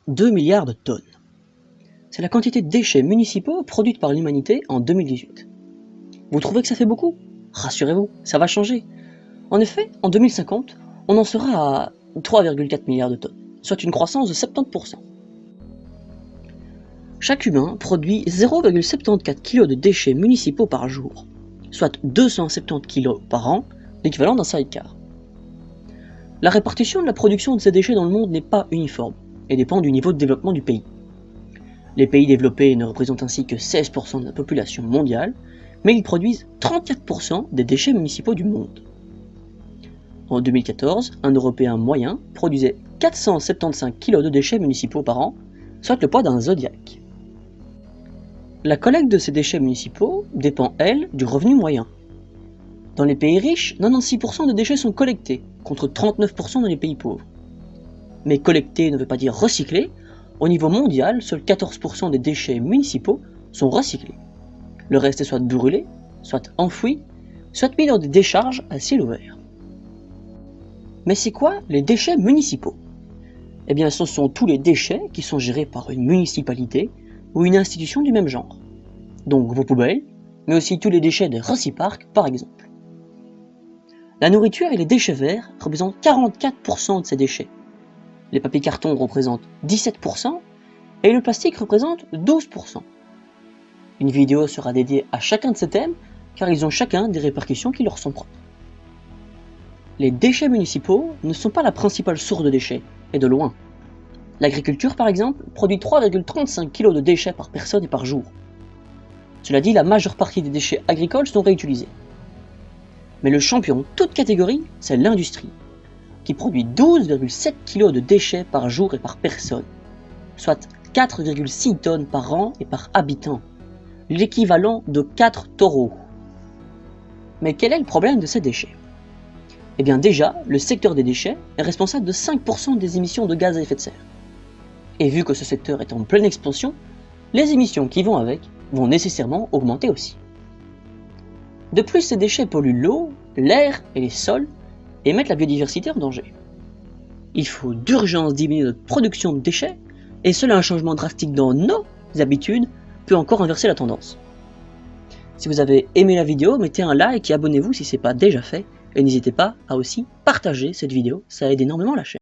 2 milliards de tonnes. C'est la quantité de déchets municipaux produite par l'humanité en 2018. Vous trouvez que ça fait beaucoup? Rassurez-vous, ça va changer. En effet, en 2050, on en sera à 3,4 milliards de tonnes, soit une croissance de 70%. Chaque humain produit 0,74 kg de déchets municipaux par jour, soit 270 kg par an, l'équivalent d'un sidecar. La répartition de la production de ces déchets dans le monde n'est pas uniforme et dépend du niveau de développement du pays. Les pays développés ne représentent ainsi que 16% de la population mondiale, mais ils produisent 34% des déchets municipaux du monde. En 2014, un Européen moyen produisait 475 kg de déchets municipaux par an, soit le poids d'un Zodiac. La collecte de ces déchets municipaux dépend, elle, du revenu moyen. Dans les pays riches, 96% des déchets sont collectés, contre 39% dans les pays pauvres. Mais collecter ne veut pas dire recycler. Au niveau mondial, seuls 14% des déchets municipaux sont recyclés. Le reste est soit brûlé, soit enfoui, soit mis dans des décharges à ciel ouvert. Mais c'est quoi les déchets municipaux? Eh bien, ce sont tous les déchets qui sont gérés par une municipalité ou une institution du même genre. Donc vos poubelles, mais aussi tous les déchets des Reciparc par exemple. La nourriture et les déchets verts représentent 44% de ces déchets. Les papiers cartons représentent 17% et le plastique représente 12%. Une vidéo sera dédiée à chacun de ces thèmes car ils ont chacun des répercussions qui leur sont propres. Les déchets municipaux ne sont pas la principale source de déchets, et de loin. L'agriculture par exemple produit 3,35 kg de déchets par personne et par jour. Cela dit, la majeure partie des déchets agricoles sont réutilisés. Mais le champion toute catégorie, c'est l'industrie, qui produit 12,7 kg de déchets par jour et par personne, soit 4,6 tonnes par an et par habitant, l'équivalent de 4 taureaux. Mais quel est le problème de ces déchets? Eh bien déjà, le secteur des déchets est responsable de 5% des émissions de gaz à effet de serre. Et vu que ce secteur est en pleine expansion, les émissions qui vont avec vont nécessairement augmenter aussi. De plus, ces déchets polluent l'eau, l'air et les sols et mettent la biodiversité en danger. Il faut d'urgence diminuer notre production de déchets, et seul un changement drastique dans nos habitudes peut encore inverser la tendance. Si vous avez aimé la vidéo, mettez un like et abonnez-vous si ce n'est pas déjà fait, et n'hésitez pas à aussi partager cette vidéo, ça aide énormément la chaîne.